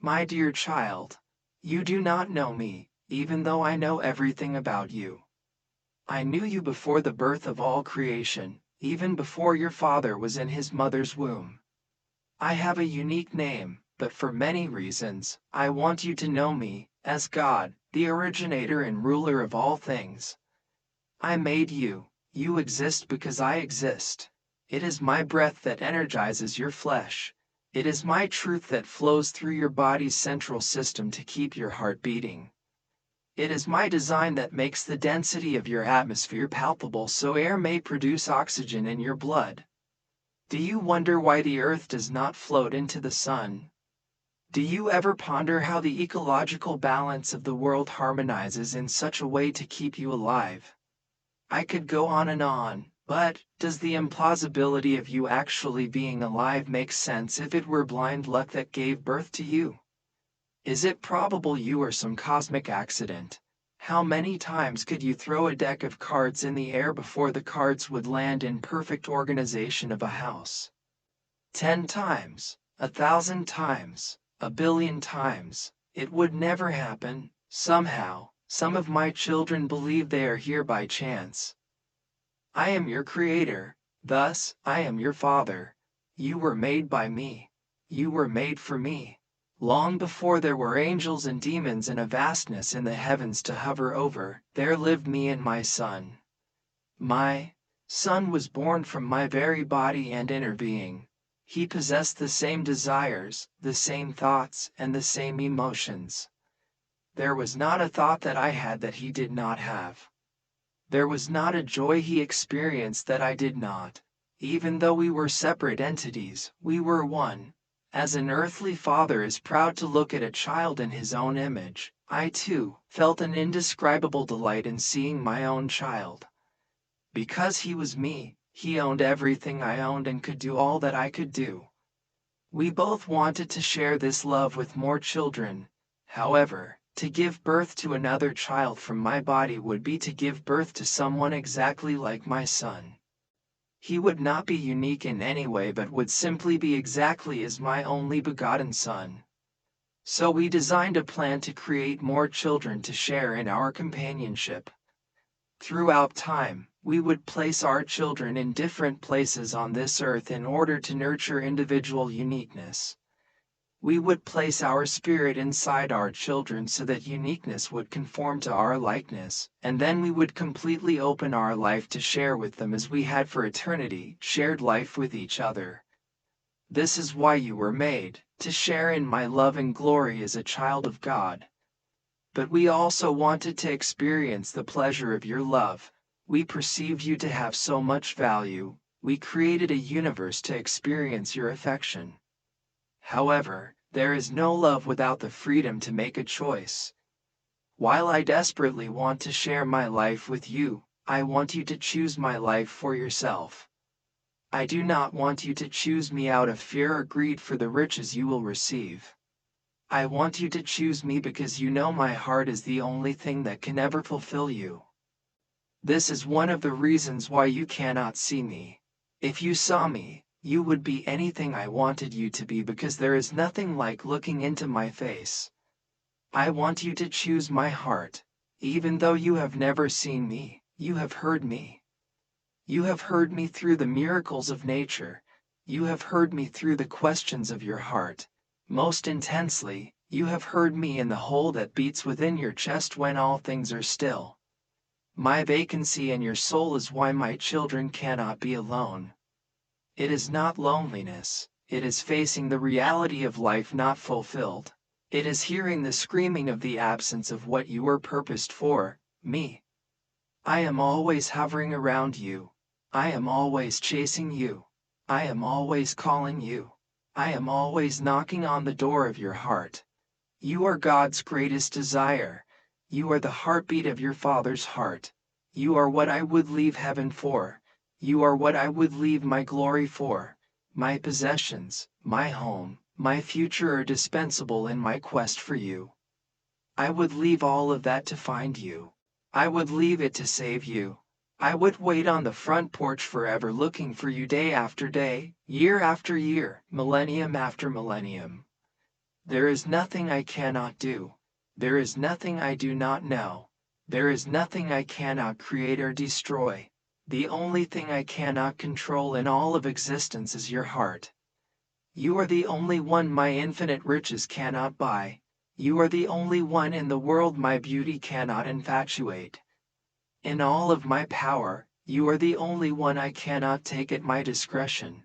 My dear child, you do not know me, even though I know everything about you. I knew you before the birth of all creation, even before your father was in his mother's womb. I have a unique name, but for many reasons, I want you to know me as God, the originator and ruler of all things. I made you. You exist because I exist. It is my breath that energizes your flesh. It is my truth that flows through your body's central system to keep your heart beating. It is my design that makes the density of your atmosphere palpable so air may produce oxygen in your blood. Do you wonder why the earth does not float into the sun? Do you ever ponder how the ecological balance of the world harmonizes in such a way to keep you alive? I could go on, but does the implausibility of you actually being alive make sense if it were blind luck that gave birth to you? Is it probable you are some cosmic accident? How many times could you throw a deck of cards in the air before the cards would land in perfect organization of a house? 10 times, 1,000 times, 1,000,000,000 times. It would never happen. Somehow, some of my children believe they are here by chance. I am your creator, thus, I am your father. You were made by me. You were made for me. Long before there were angels and demons and a vastness in the heavens to hover over, there lived me and my son. My son was born from my very body and inner being. He possessed the same desires, the same thoughts, and the same emotions. There was not a thought that I had that he did not have. There was not a joy he experienced that I did not. Even though we were separate entities, we were one. As an earthly father is proud to look at a child in his own image, I too felt an indescribable delight in seeing my own child. Because he was me, he owned everything I owned and could do all that I could do. We both wanted to share this love with more children. However, to give birth to another child from my body would be to give birth to someone exactly like my son. He would not be unique in any way but would simply be exactly as my only begotten son. So we designed a plan to create more children to share in our companionship. Throughout time, we would place our children in different places on this earth in order to nurture individual uniqueness. We would place our spirit inside our children so that uniqueness would conform to our likeness, and then we would completely open our life to share with them as we had for eternity shared life with each other. This is why you were made, to share in my love and glory as a child of God. But we also wanted to experience the pleasure of your love. We perceived you to have so much value. We created a universe to experience your affection. However, there is no love without the freedom to make a choice. While I desperately want to share my life with you, I want you to choose my life for yourself. I do not want you to choose me out of fear or greed for the riches you will receive. I want you to choose me because you know my heart is the only thing that can ever fulfill you. This is one of the reasons why you cannot see me. If you saw me, you would be anything I wanted you to be because there is nothing like looking into my face. I want you to choose my heart. Even though you have never seen me, you have heard me. You have heard me through the miracles of nature. You have heard me through the questions of your heart. Most intensely, you have heard me in the hole that beats within your chest when all things are still. My vacancy in your soul is why my children cannot be alone. It is not loneliness, it is facing the reality of life not fulfilled. It is hearing the screaming of the absence of what you were purposed for, me. I am always hovering around you. I am always chasing you. I am always calling you. I am always knocking on the door of your heart. You are God's greatest desire. You are the heartbeat of your Father's heart. You are what I would leave heaven for. You are what I would leave my glory for. My possessions, my home, my future are dispensable in my quest for you. I would leave all of that to find you. I would leave it to save you. I would wait on the front porch forever looking for you day after day, year after year, millennium after millennium. There is nothing I cannot do. There is nothing I do not know. There is nothing I cannot create or destroy. The only thing I cannot control in all of existence is your heart. You are the only one my infinite riches cannot buy. You are the only one in the world my beauty cannot infatuate. In all of my power, you are the only one I cannot take at my discretion.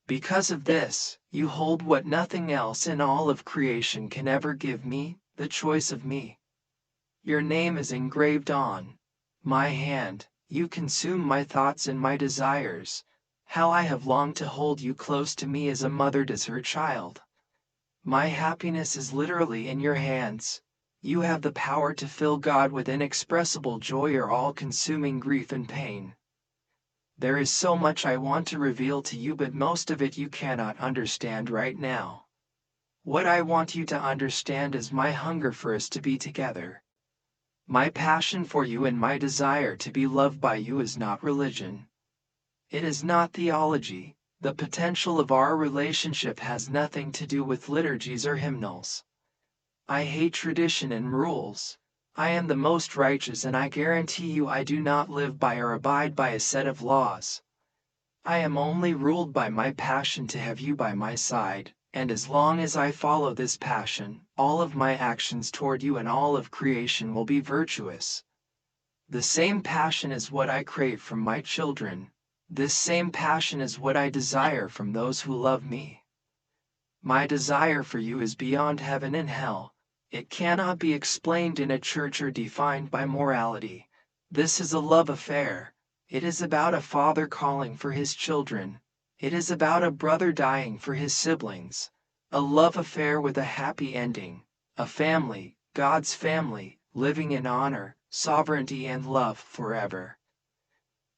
Because of this, you hold what nothing else in all of creation can ever give me, the choice of me. Your name is engraved on my hand. You consume my thoughts and my desires. How I have longed to hold you close to me as a mother does her child. My happiness is literally in your hands. You have the power to fill God with inexpressible joy or all-consuming grief and pain. There is so much I want to reveal to you, but most of it you cannot understand right now. What I want you to understand is my hunger for us to be together. My passion for you and my desire to be loved by you is not religion. It is not theology. The potential of our relationship has nothing to do with liturgies or hymnals. I hate tradition and rules. I am the most righteous, and I guarantee you I do not live by or abide by a set of laws. I am only ruled by my passion to have you by my side, and as long as I follow this passion, all of my actions toward you and all of creation will be virtuous. The same passion is what I crave from my children. This same passion is what I desire from those who love me. My desire for you is beyond heaven and hell. It cannot be explained in a church or defined by morality. This is a love affair. It is about a father calling for his children. It is about a brother dying for his siblings. A love affair with a happy ending. A family, God's family, living in honor, sovereignty and love forever.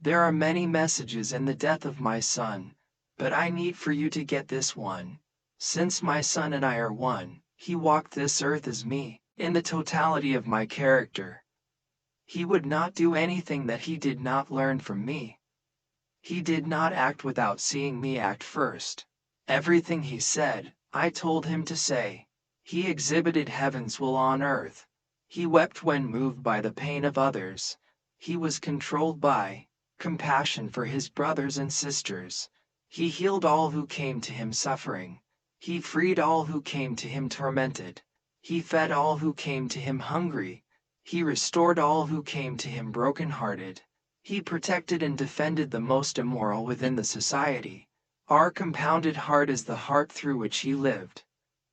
There are many messages in the death of my son, but I need for you to get this one. Since my son and I are one, he walked this earth as me, in the totality of my character. He would not do anything that he did not learn from me. He did not act without seeing me act first. Everything he said, I told him to say. He exhibited heaven's will on earth. He wept when moved by the pain of others. He was controlled by compassion for his brothers and sisters. He healed all who came to him suffering. He freed all who came to him tormented. He fed all who came to him hungry. He restored all who came to him broken-hearted. He protected and defended the most immoral within the society. Our compounded heart is the heart through which he lived.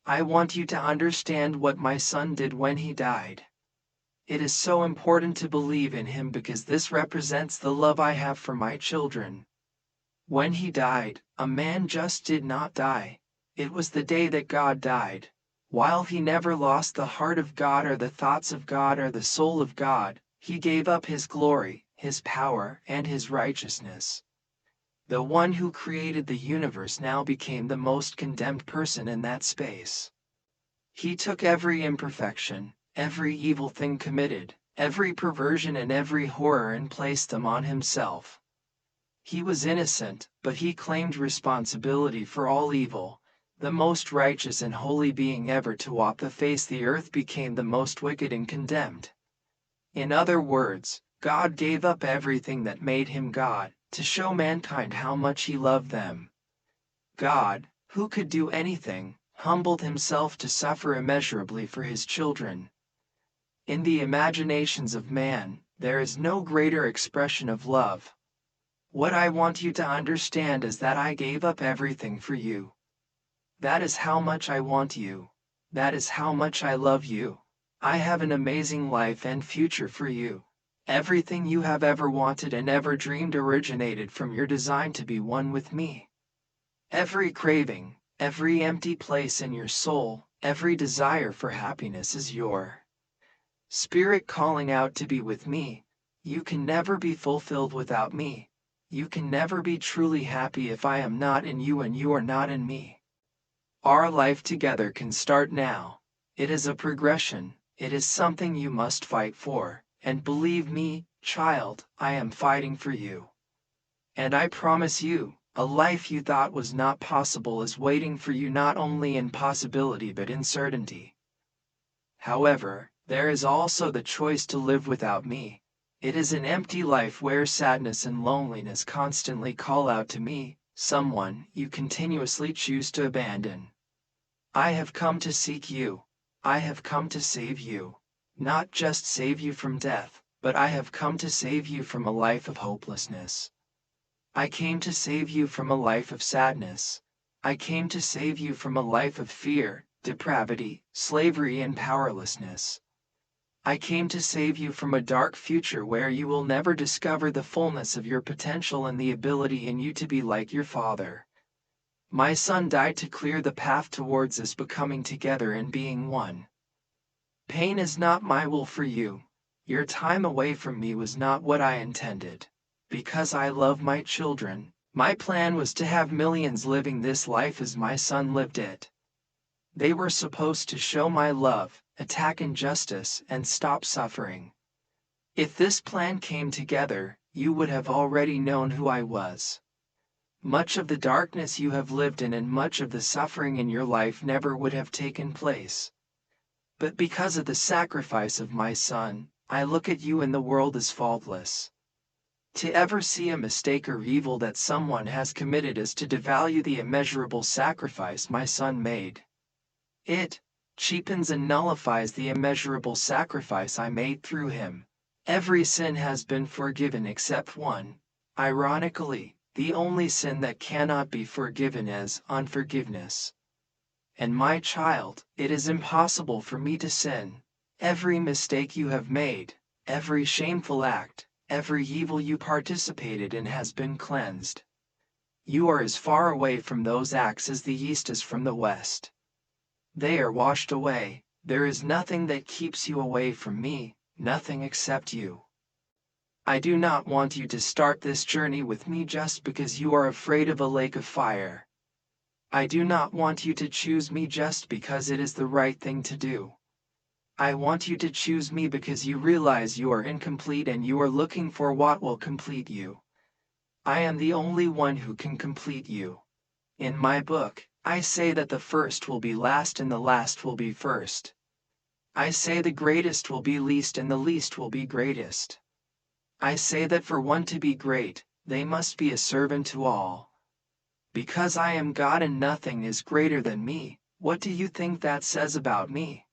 I want you to understand what my son did when he died. It is so important to believe in him because this represents the love I have for my children. When he died, a man just did not die. It was the day that God died. While he never lost the heart of God or the thoughts of God or the soul of God, he gave up his glory, his power, and his righteousness. The one who created the universe now became the most condemned person in that space. He took every imperfection, every evil thing committed, every perversion and every horror and placed them on himself. He was innocent, but he claimed responsibility for all evil. The most righteous and holy being ever to walk the face of the earth became the most wicked and condemned. In other words, God gave up everything that made him God, to show mankind how much he loved them. God, who could do anything, humbled himself to suffer immeasurably for his children. In the imaginations of man, there is no greater expression of love. What I want you to understand is that I gave up everything for you. That is how much I want you. That is how much I love you. I have an amazing life and future for you. Everything you have ever wanted and ever dreamed originated from your design to be one with me. Every craving, every empty place in your soul, every desire for happiness is your spirit calling out to be with me. You can never be fulfilled without me. You can never be truly happy if I am not in you and you are not in me. Our life together can start now. It is a progression. It is something you must fight for. And believe me, child, I am fighting for you. And I promise you, A life you thought was not possible is waiting for you not only in possibility but in certainty. However, there is also the choice to live without me. It is an empty life where sadness and loneliness constantly call out to me, someone you continuously choose to abandon. I have come to seek you. I have come to save you. Not just save you from death, but I have come to save you from a life of hopelessness. I came to save you from a life of sadness. I came to save you from a life of fear, depravity, slavery and powerlessness. I came to save you from a dark future where you will never discover the fullness of your potential and the ability in you to be like your Father. My Son died to clear the path towards us becoming together and being one. Pain is not my will for you. Your time away from me was not what I intended. Because I love my children, my plan was to have millions living this life as my Son lived it. They were supposed to show my love, attack injustice, and stop suffering. If this plan came together, you would have already known who I was. Much of the darkness you have lived in and much of the suffering in your life never would have taken place. But because of the sacrifice of my Son, I look at you and the world as faultless. To ever see a mistake or evil that someone has committed is to devalue the immeasurable sacrifice my Son made. It cheapens and nullifies the immeasurable sacrifice I made through him. Every sin has been forgiven except one. Ironically, the only sin that cannot be forgiven is unforgiveness. And my child, it is impossible for me to sin. Every mistake you have made, every shameful act, every evil you participated in has been cleansed. You are as far away from those acts as the east is from the west. They are washed away. There is nothing that keeps you away from me, nothing except you. I do not want you to start this journey with me just because you are afraid of a lake of fire. I do not want you to choose me just because it is the right thing to do. I want you to choose me because you realize you are incomplete and you are looking for what will complete you. I am the only one who can complete you. In my book, I say that the first will be last and the last will be first. I say the greatest will be least and the least will be greatest. I say that for one to be great, they must be a servant to all. Because I am God and nothing is greater than me, what do you think that says about me?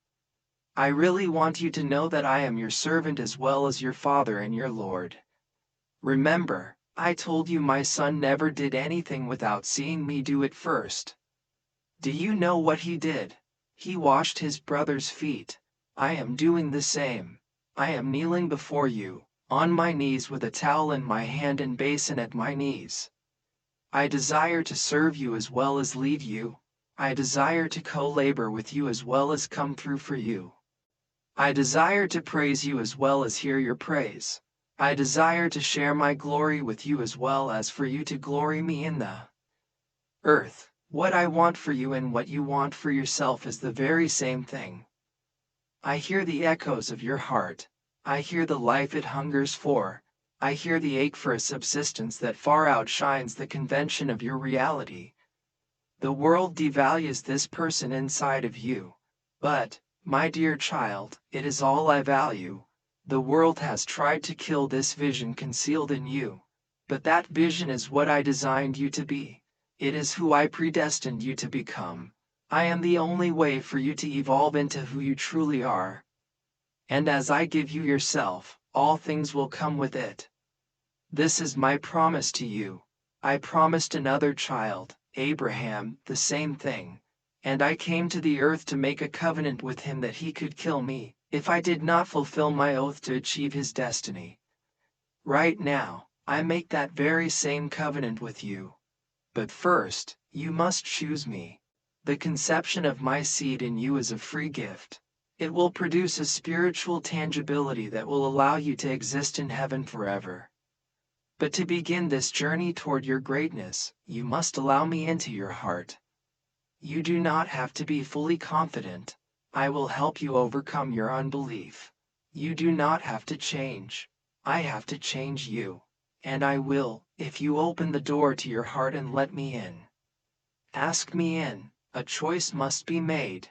I really want you to know that I am your servant as well as your Father and your Lord. Remember, I told you my Son never did anything without seeing me do it first. Do you know what he did? He washed his brother's feet. I am doing the same. I am kneeling before you, on my knees with a towel in my hand and basin at my knees. I desire to serve you as well as lead you. I desire to co-labor with you as well as come through for you. I desire to praise you as well as hear your praise. I desire to share my glory with you as well as for you to glory me in the earth. What I want for you and what you want for yourself is the very same thing. I hear the echoes of your heart. I hear the life it hungers for. I hear the ache for a subsistence that far outshines the convention of your reality. The world devalues this person inside of you. But, my dear child, it is all I value. The world has tried to kill this vision concealed in you. But that vision is what I designed you to be. It is who I predestined you to become. I am the only way for you to evolve into who you truly are. And as I give you yourself, all things will come with it. This is my promise to you. I promised another child, Abraham, the same thing. And I came to the earth to make a covenant with him that he could kill me, if I did not fulfill my oath to achieve his destiny. Right now, I make that very same covenant with you. But first, you must choose me. The conception of my seed in you is a free gift. It will produce a spiritual tangibility that will allow you to exist in heaven forever. But to begin this journey toward your greatness, you must allow me into your heart. You do not have to be fully confident. I will help you overcome your unbelief. You do not have to change. I have to change you. And I will, If you open the door to your heart and let me in, ask me in, a choice must be made.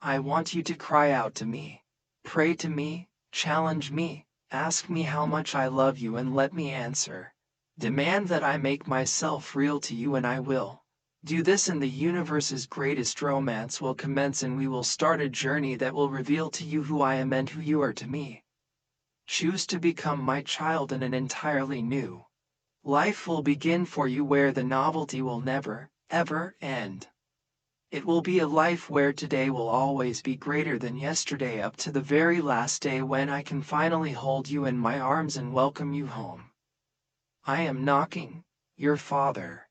I want you to cry out to me, pray to me, challenge me, ask me how much I love you and let me answer. Demand that I make myself real to you and I will. Do this and the universe's greatest romance will commence and we will start a journey that will reveal to you who I am and who you are to me. Choose to become my child and an entirely new life will begin for you where the novelty will never, ever end. It will be a life where today will always be greater than yesterday up to the very last day when I can finally hold you in my arms and welcome you home. I am knocking, your father.